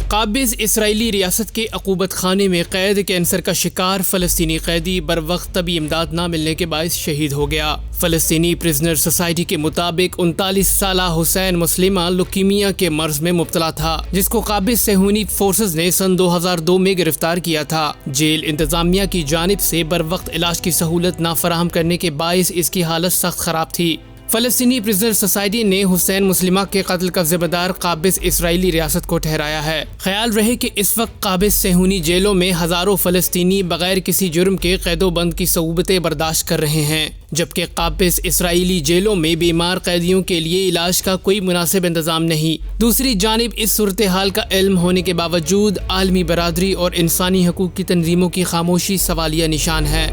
قابض اسرائیلی ریاست کے عقوبت خانے میں قید کینسر کا شکار فلسطینی قیدی بروقت طبی امداد نہ ملنے کے باعث شہید ہو گیا۔ فلسطینی پرزنر سوسائٹی کے مطابق 39 سالہ حسین مسلمہ لوکیمیا کے مرض میں مبتلا تھا، جس کو قابض صہیونی فورسز نے سن 2002 میں گرفتار کیا تھا۔ جیل انتظامیہ کی جانب سے بروقت علاج کی سہولت نہ فراہم کرنے کے باعث اس کی حالت سخت خراب تھی۔ فلسطینی پرزنر سوسائٹی نے حسین مسلمہ کے قتل کا ذمہ دار قابض اسرائیلی ریاست کو ٹھہرایا ہے۔ خیال رہے کہ اس وقت قابض صہیونی جیلوں میں ہزاروں فلسطینی بغیر کسی جرم کے قید و بند کی صعوبتیں برداشت کر رہے ہیں، جبکہ قابض اسرائیلی جیلوں میں بیمار قیدیوں کے لیے علاج کا کوئی مناسب انتظام نہیں۔ دوسری جانب اس صورتحال کا علم ہونے کے باوجود عالمی برادری اور انسانی حقوق کی تنظیموں کی خاموشی سوالیہ نشان ہے۔